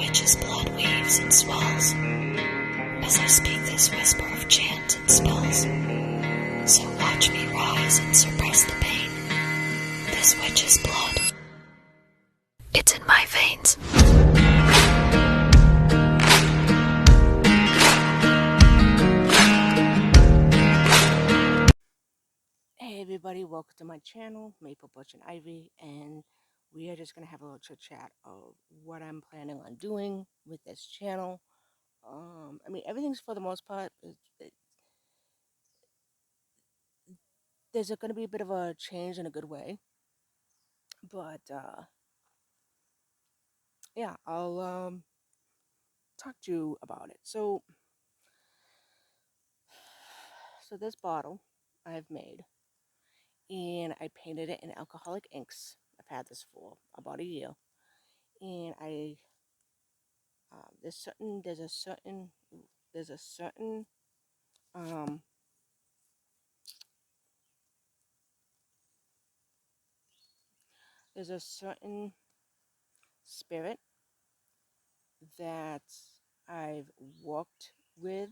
witch's blood weaves and swells as I speak this whisper of chant and spells. So watch me rise and suppress the pain. This witch's blood, it's in my veins. Hey everybody, welcome to my channel, Maple Bush and Ivy, and we are just going to have a little chit chat of what I'm planning on doing with this channel. Everything's for the most part, there's going to be a bit of a change in a good way, but yeah, I'll talk to you about it. So this bottle I've made, and I painted it in alcoholic inks. I've had this for about a year, and there's a certain um there's a certain spirit that I've worked with,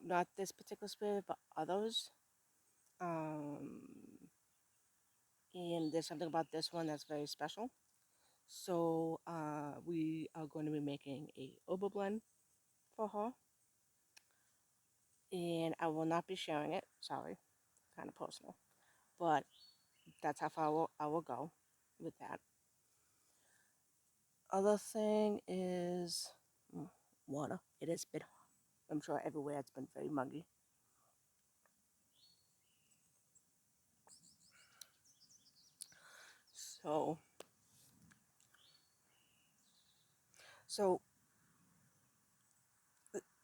not this particular spirit, but others. Um, and there's something about this one that's very special. So we are going to be making a oboe blend for her, and I will not be sharing it. Sorry, kind of personal, but that's how far I will go with that. Other thing is water. It has been, I'm sure everywhere it's been very muggy. So so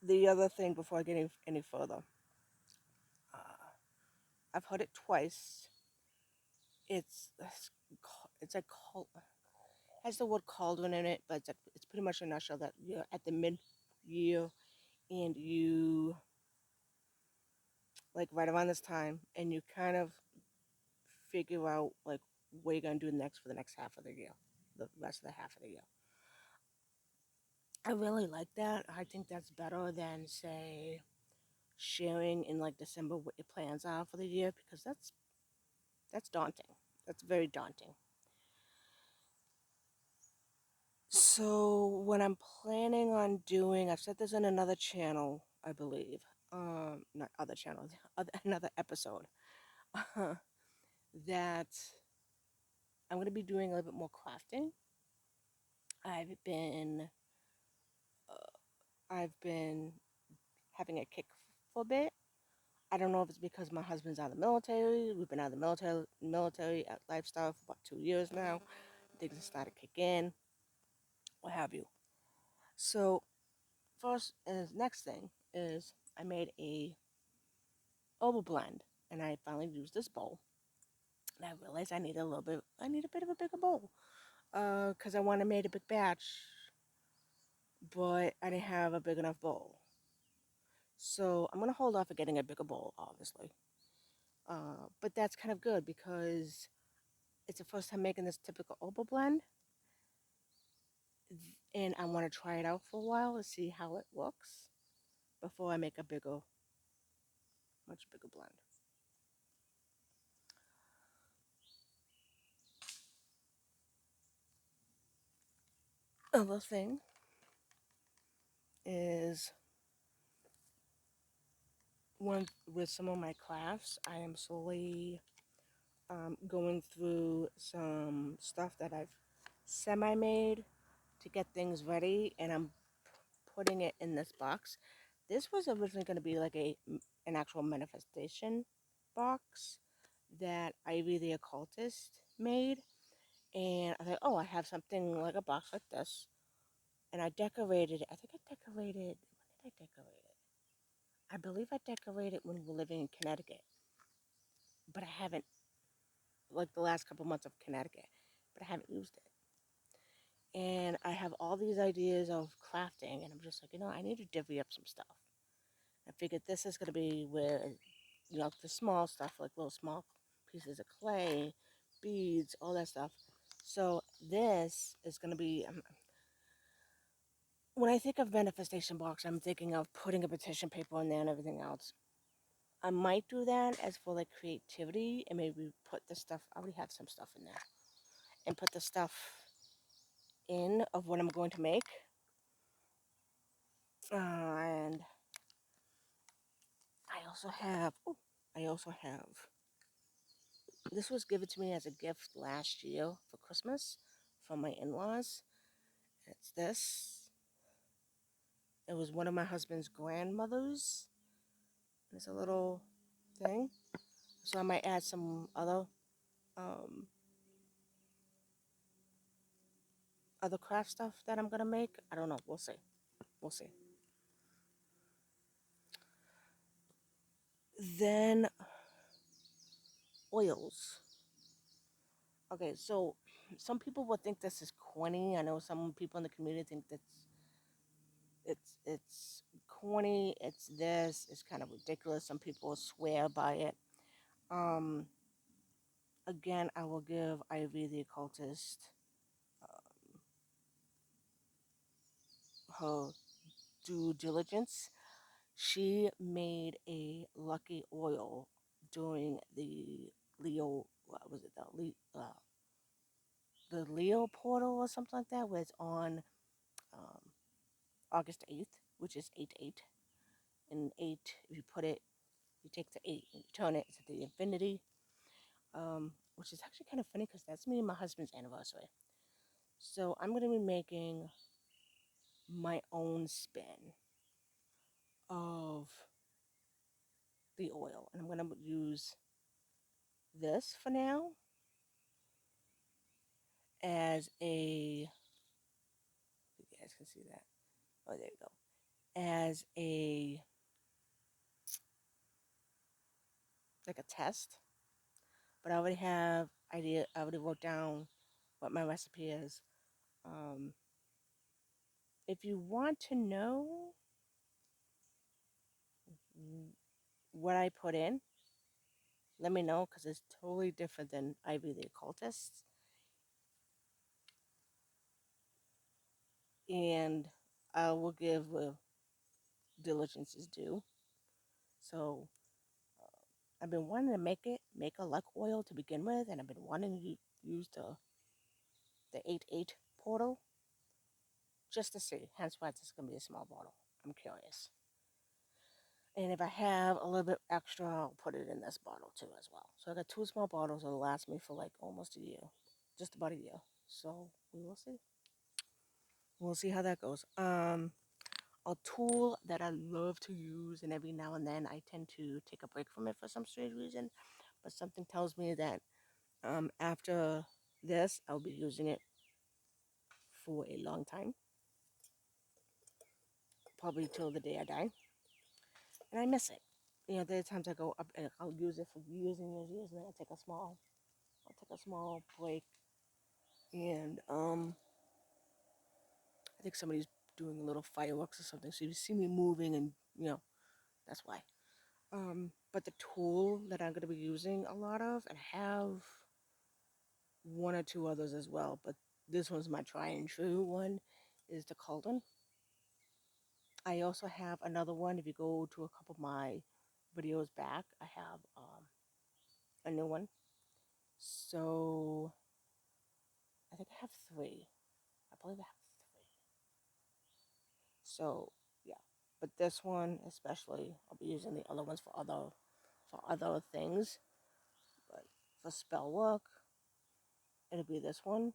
the other thing before I get any further, uh, I've heard it twice. It's like has the word cauldron in it, but it's pretty much a nutshell that you're at the mid year and you like right around this time, and you kind of figure out like what you're gonna do next for the next half of the year, the rest of the half of the year. I really like that. I think that's better than say sharing in like December what your plans are for the year, because that's daunting. That's very daunting. So what I'm planning on doing, I've said this in another channel, I believe. Not other channel, another episode. That I'm gonna be doing a little bit more crafting. I've been, I've been having a kick for a bit. I don't know if it's because my husband's out of the military. We've been out of the military lifestyle for about 2 years now. Things have started to kick in, what have you. So first is next thing is I made a oval blend, and I finally used this bowl. And I realized I need a bit of a bigger bowl, because I want to make a big batch, but I didn't have a big enough bowl. So I'm gonna hold off of getting a bigger bowl, obviously. But that's kind of good because it's the first time making this typical oval blend, and I want to try it out for a while to see how it looks before I make a much bigger blend. Other thing is with some of my crafts, I am slowly going through some stuff that I've semi-made to get things ready, and I'm putting it in this box. This was originally going to be like an actual manifestation box that Ivy the occultist made, and I thought, oh, I have something like a box like this, and I decorated it. I think I decorated. When did I decorate it? I believe I decorated when we were living in Connecticut, but I haven't, like the last couple months of Connecticut, but I haven't used it. And I have all these ideas of crafting, and I'm just like, I need to divvy up some stuff. I figured this is going to be where, the small stuff, like little small pieces of clay, beads, all that stuff. So this is going to be, when I think of manifestation box, I'm thinking of putting a petition paper in there and everything else. I might do that as for like creativity and maybe put the stuff. I already have some stuff in there and put the stuff in of what I'm going to make. And I also have. Oh, I also have. This was given to me as a gift last year for Christmas from my in-laws. It's this. It was one of my husband's grandmothers. It's a little thing. So I might add some um, other craft stuff that I'm gonna make. I don't know. We'll see. We'll see. Then oils. Okay, so some people will think this is corny. I know some people in the community think that's it's corny. It's this. It's kind of ridiculous. Some people swear by it. Um, Again, I will give Ivy the occultist her due diligence. She made a lucky oil during the Leo. What was it? The Leo portal or something like that, where it's on um, August 8th, which is 8/8. And 8, if you put it, you take the 8 and you turn it to the infinity, which is actually kind of funny because that's me and my husband's anniversary. So I'm going to be making my own spin of the oil. And I'm going to use this for now as a, you guys can see that. Oh, there you go. As a, like a test. But I already have idea, I already wrote down what my recipe is. Um, if you want to know what I put in, let me know because it's totally different than Ivy the Occultist. And I will give diligence is due. So I've been wanting to make a luck oil to begin with, and I've been wanting to use the 8/8 portal just to see. Hence why it's going to be a small bottle. I'm curious. And if I have a little bit extra, I'll put it in this bottle too as well. So I got 2 small bottles that'll last me for like almost a year, just about a year. So we will see. We'll see how that goes. A tool that I love to use, and every now and then I tend to take a break from it for some strange reason, but something tells me that after this, I'll be using it for a long time, probably till the day I die, and I miss it. You know, there are times I go up and I'll use it for years and years and years, and then I'll take a small break, and I think somebody's doing a little fireworks or something, so you see me moving, and that's why. But the tool that I'm going to be using a lot of, and I have one or two others as well, but this one's my try and true one, is the cauldron. I also have another one. If you go to a couple of my videos back, I have a new one. So I think I have three. I believe I have three. So yeah, but this one especially, I'll be using the other ones for other things. But for spell work, it'll be this one,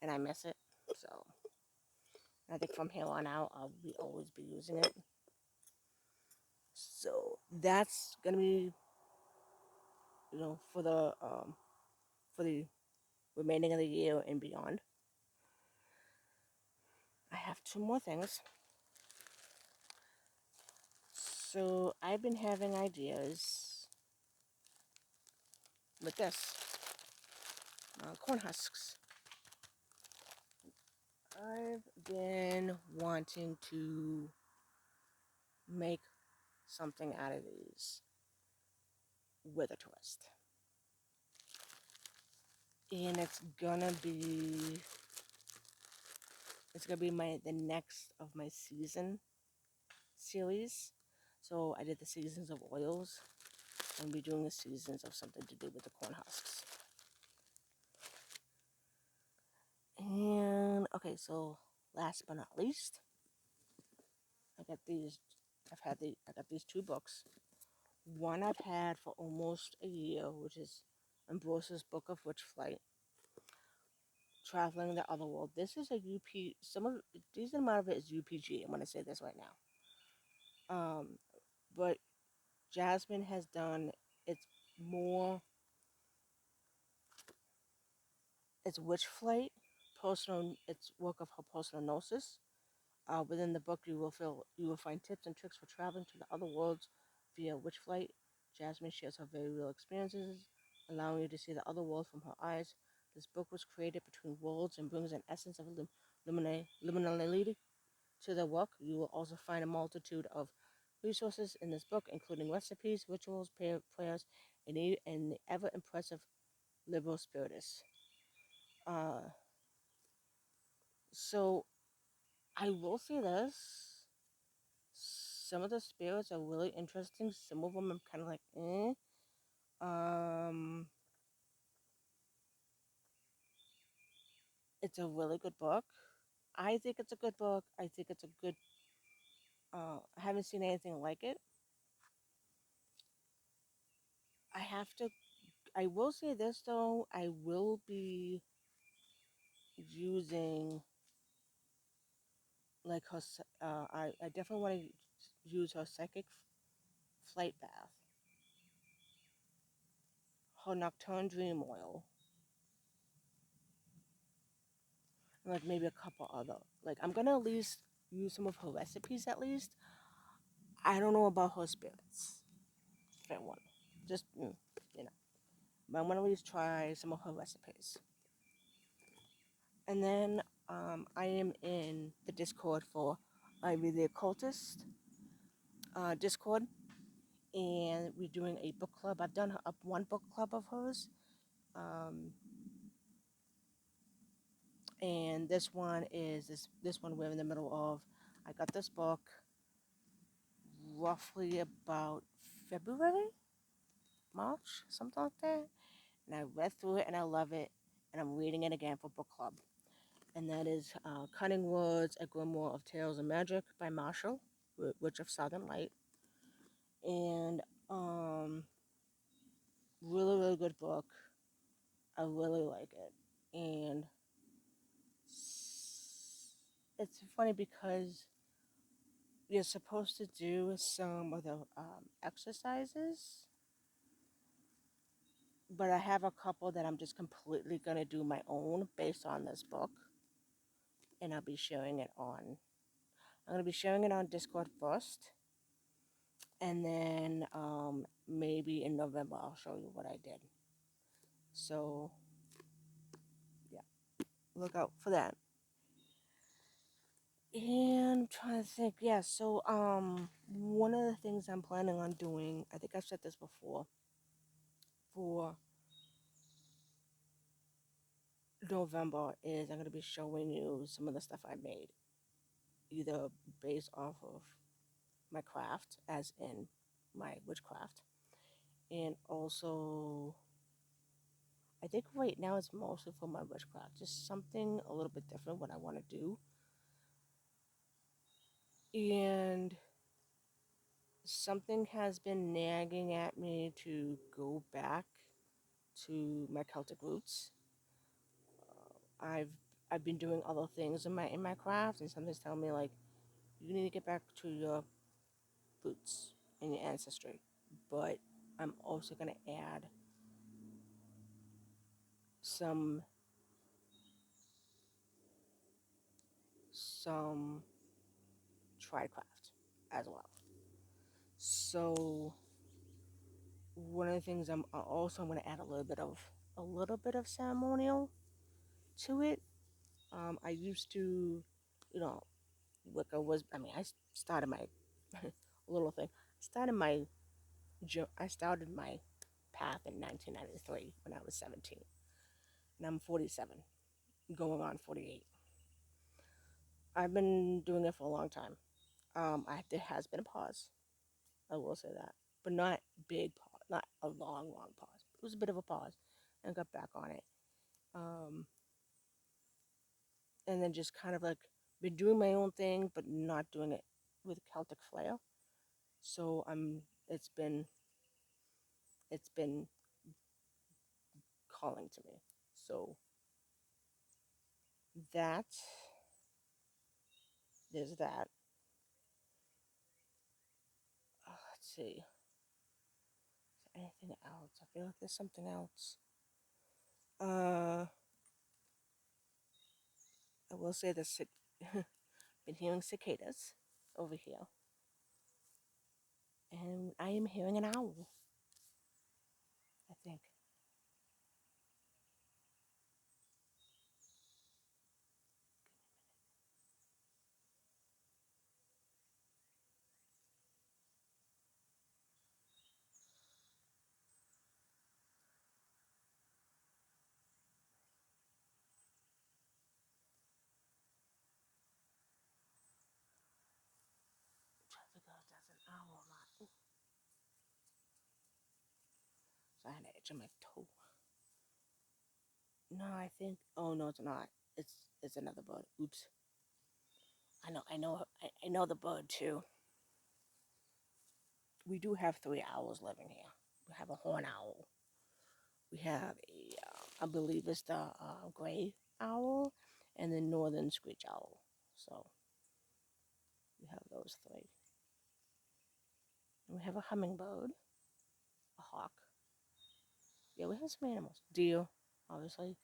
and I miss it. So I think from here on out, I'll be always be using it. So that's gonna be, for the remaining of the year and beyond. I have 2 more things. So I've been having ideas with this corn husks. I've been wanting to make something out of these with a twist. And it's gonna be the next of my season series. So I did the seasons of oils. I'm be doing the seasons of something to do with the corn husks. And okay, so last but not least, I got these. I got these two books. One I've had for almost a year, which is Ambrose's Book of Witch Flight, Traveling the Other World. This is a UP. Some of decent amount of it is UPG. I'm gonna say this right now. But Jasmine has done it's more. It's Witch Flight, personal. It's work of her personal gnosis. Within the book, you will find tips and tricks for traveling to the other worlds via witch flight. Jasmine shares her very real experiences, allowing you to see the other world from her eyes. This book was created between worlds and brings an essence of liminality to the work. You will also find a multitude of resources in this book, including recipes, rituals, prayers, and the ever impressive liberal spiritus. Uh, so I will say this. Some of the spirits are really interesting. Some of them I'm kind of like, eh. Um, it's a really good book. I think it's a good book. I think it's a good. I haven't seen anything like it. I have to. I will say this though. I will be using like her. I definitely want to use her psychic flight bath, her nocturne dream oil, and like maybe a couple other. Like I'm gonna at least use some of her recipes at least. I don't know about her spirits. Fair one. Just, you know. But I'm going to at least try some of her recipes. And then I am in the Discord for Ivy the Occultist Discord. And we're doing a book club. I've done up one book club of hers. Um, and this one we're in the middle of. I got this book roughly about February, March, something like that. And I read through it and I love it. And I'm reading it again for book club. And that is Cunning Words, A Grimoire of Tales and Magic by Marshall, Witch of Southern Light. And really, really good book. I really like it. And it's funny because you're supposed to do some of the exercises, but I have a couple that I'm just completely going to do my own based on this book. And I'll be sharing it on. I'm going to be sharing it on Discord first. And then maybe in November I'll show you what I did. So yeah, look out for that. And I'm trying to think, yeah, so one of the things I'm planning on doing, I think I've said this before, for November is I'm gonna be showing you some of the stuff I made, either based off of my craft, as in my witchcraft, and also I think right now it's mostly for my witchcraft, just something a little bit different what I want to do. And something has been nagging at me to go back to my Celtic roots. I've I've been doing other things in my craft, and something's telling me like you need to get back to your roots and your ancestry. But I'm also gonna add some some tridecraft as well. So one of the things I'm gonna add a little bit of ceremonial to it. I used to, you know, Wicca was. I mean, I started my little thing. I started my path in 1993 when I was 17, and I'm 47, going on 48. I've been doing it for a long time. There has been a pause. I will say that, but not big pause, not a long, long pause. It was a bit of a pause, and got back on it. Um, and then just kind of like been doing my own thing, but not doing it with Celtic flair. So it's been calling to me. So that there's that. Let's see. Is there anything else? I feel like there's something else. Uh, I will say this. Been hearing cicadas over here, and I am hearing an owl. I think. I'm trying to figure out if that's an owl or not. Ooh, so I had an itch on my toe. No, I think. Oh no, it's not. It's another bird. Oops. I know the bird too. We do have three owls living here. We have a horn owl. We have I believe it's the gray owl, and the northern screech owl. So we have those three. And we have a hummingbird, a hawk. Yeah, we have some animals. Deer, obviously.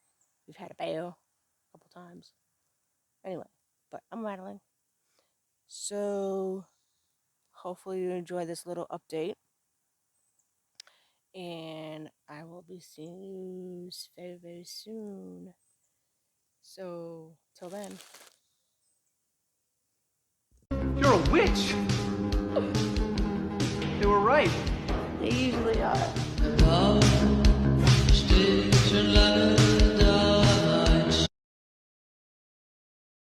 We've had a bear a couple times. Anyway, but I'm rattling. So hopefully you enjoy this little update. And I will be seeing you very, very soon. So, till then. You're a witch! They were right. They usually are.